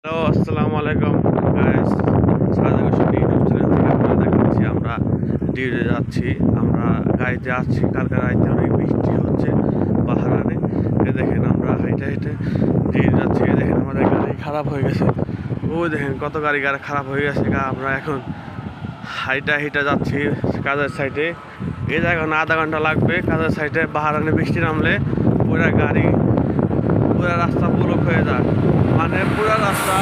Hello, আসসালামু আলাইকুম guys. Sadek Hossain YouTube channel থেকে আপনারা দেখাচ্ছি আমরা ডিউটি যাচ্ছি। আমরা গাড়িতে আসছি। কালকে রাইতে অনেক বৃষ্টি হচ্ছে পাহাড়ে। এ দেখেন আমরা হাইটে হাইটে ডিউটি যাচ্ছি। এ দেখেন আমাদের গাড়ি খারাপ হয়ে গেছে। ওই দেখেন কত গাড়ি খারাপ হয়ে গেছে। আমরা এখন হাইটা হাইটা যাচ্ছি কাজের সাইডে। এই জায়গায় আধা ঘন্টা লাগবে কাজের সাইডে। পাহাড়ে বৃষ্টি নামলে পুরা গাড়ি পুরা রাস্তা ব্লক হয়ে যায়, মানে পুরা রাস্তা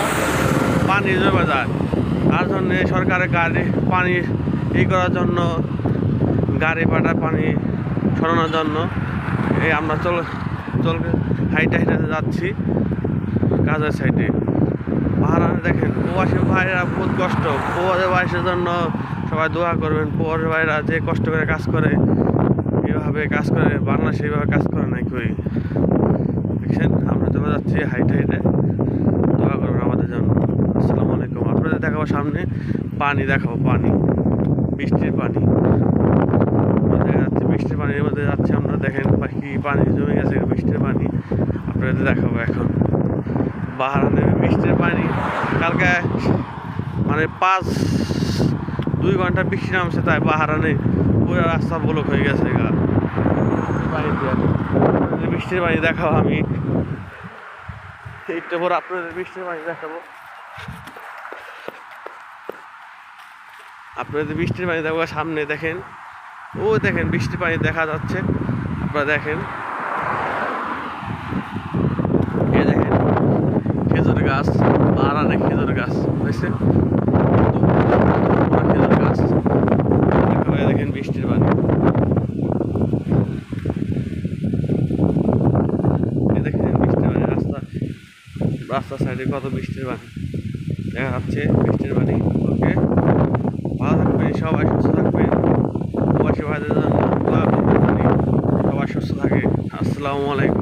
পানি জমে যায়। তার জন্যে সরকারের গাড়ি পানি করার জন্য গাড়ি পাটা পানি সরানোর জন্য আমরা হাইটে হাইটে যাচ্ছি কাজের সাইডে। পাহাড়ে দেখেন প্রবাসী ভাইরা বহুত কষ্ট। প্রবাসী ভাইয়ের জন্য সবাই দোয়া করবেন। প্রবাসী ভাইরা যে কষ্ট করে কাজ করে, এইভাবে কাজ করে, বাংলাদেশে এইভাবে কাজ করে নাই কই। দেখছেন আমরা চলে যাচ্ছি হাইটে হাইটে। দোয়া করবেন আমাদের জন্য। আসসালামু আলাইকুম। আপনাদের দেখাবো সামনে পানি, দেখাবো পানি, বৃষ্টির পানি দেখা যাচ্ছে। বৃষ্টির পানির মধ্যে যাচ্ছি আমরা। দেখেন কি পানি জমে গেছে বৃষ্টির পানি। আপনাদের দেখাবো এখন বাহারানের বৃষ্টির পানি। কালকে মানে 2 ঘন্টা বৃষ্টি নামছে, তাই বাহারানে পুরো রাস্তা ব্লক হয়ে গেছে বৃষ্টির পানি দেখাবো আমি একটু পর। আপনাদের বৃষ্টির পানি দেখাবো। আপনাদের বৃষ্টির পানি দেখাবো সামনে। দেখেন ও দেখেন বৃষ্টির পানি দেখা যাচ্ছে। আপনারা দেখেন এ দেখেন খেজুর গাছ, বাহারানে খেজুর গাছ হয়েছে, খেজুর গাছ। দেখেন বৃষ্টির পানি। দেখেন বৃষ্টির পানি রাস্তার সাইডে কত বৃষ্টির পানি দেখা যাচ্ছে। বৃষ্টির পানি। ওকে, ভালো থাকবেন, সবাই সুস্থ থাকবেন। প্রবাসী ভাইদের জন্য সবাই সুস্থ থাকে। আসসালামু আলাইকুম।